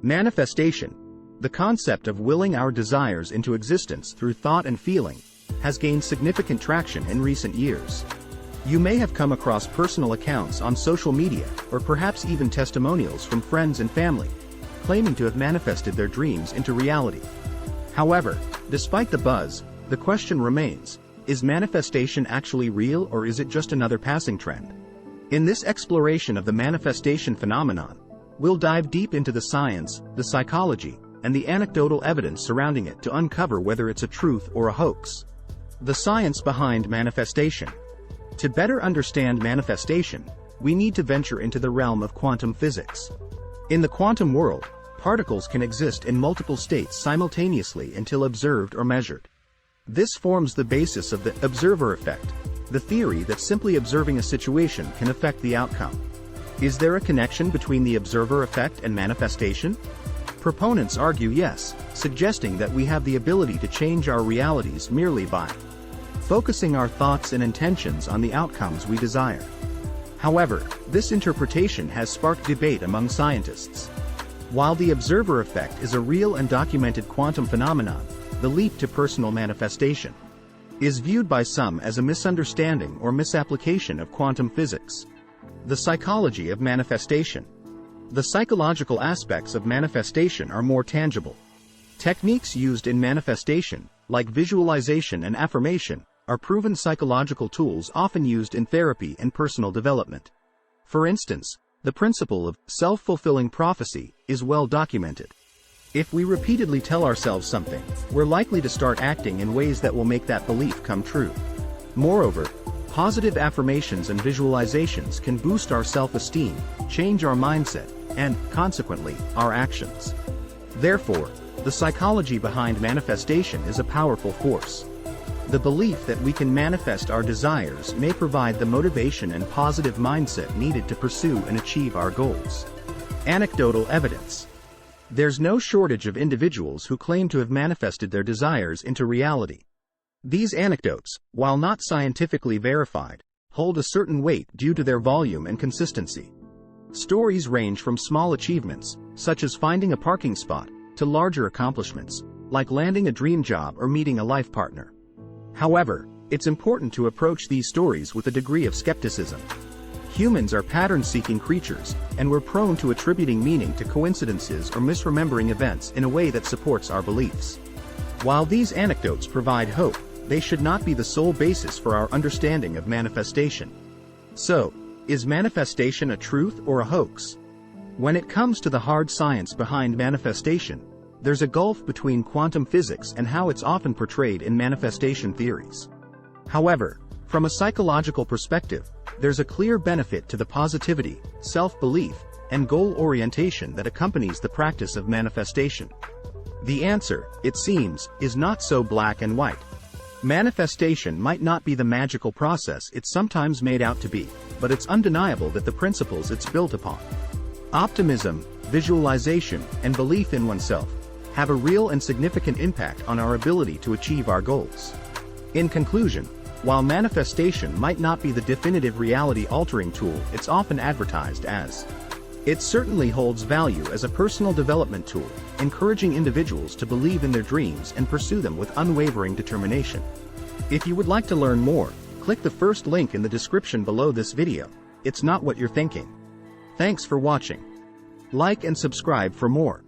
Manifestation, the concept of willing our desires into existence through thought and feeling, has gained significant traction in recent years. You may have come across personal accounts on social media, or perhaps even testimonials from friends and family, claiming to have manifested their dreams into reality. However, despite the buzz, the question remains, is manifestation actually real, or is it just another passing trend? In this exploration of the manifestation phenomenon, we'll dive deep into the science, the psychology, and the anecdotal evidence surrounding it to uncover whether it's a truth or a hoax. The science behind manifestation. To better understand manifestation, we need to venture into the realm of quantum physics. In the quantum world, particles can exist in multiple states simultaneously until observed or measured. This forms the basis of the observer effect, the theory that simply observing a situation can affect the outcome. Is there a connection between the observer effect and manifestation? Proponents argue yes, suggesting that we have the ability to change our realities merely by focusing our thoughts and intentions on the outcomes we desire. However, this interpretation has sparked debate among scientists. While the observer effect is a real and documented quantum phenomenon, the leap to personal manifestation is viewed by some as a misunderstanding or misapplication of quantum physics. The psychology of manifestation. The psychological aspects of manifestation are more tangible. Techniques used in manifestation, like visualization and affirmation, are proven psychological tools often used in therapy and personal development. For instance, the principle of self-fulfilling prophecy is well documented. If we repeatedly tell ourselves something, we're likely to start acting in ways that will make that belief come true. Moreover, positive affirmations and visualizations can boost our self-esteem, change our mindset, and, consequently, our actions. Therefore, the psychology behind manifestation is a powerful force. The belief that we can manifest our desires may provide the motivation and positive mindset needed to pursue and achieve our goals. Anecdotal evidence. There's no shortage of individuals who claim to have manifested their desires into reality. These anecdotes, while not scientifically verified, hold a certain weight due to their volume and consistency. Stories range from small achievements, such as finding a parking spot, to larger accomplishments, like landing a dream job or meeting a life partner. However, it's important to approach these stories with a degree of skepticism. Humans are pattern-seeking creatures, and we're prone to attributing meaning to coincidences or misremembering events in a way that supports our beliefs. While these anecdotes provide hope, they should not be the sole basis for our understanding of manifestation. So, is manifestation a truth or a hoax? When it comes to the hard science behind manifestation, there's a gulf between quantum physics and how it's often portrayed in manifestation theories. However, from a psychological perspective, there's a clear benefit to the positivity, self-belief, and goal orientation that accompanies the practice of manifestation. The answer, it seems, is not so black and white. Manifestation might not be the magical process it's sometimes made out to be, but it's undeniable that the principles it's built upon, optimism, visualization, and belief in oneself, have a real and significant impact on our ability to achieve our goals. In conclusion, while manifestation might not be the definitive reality-altering tool it's often advertised as, it certainly holds value as a personal development tool, encouraging individuals to believe in their dreams and pursue them with unwavering determination. If you would like to learn more, click the first link in the description below this video. It's not what you're thinking. Thanks for watching. Like and subscribe for more.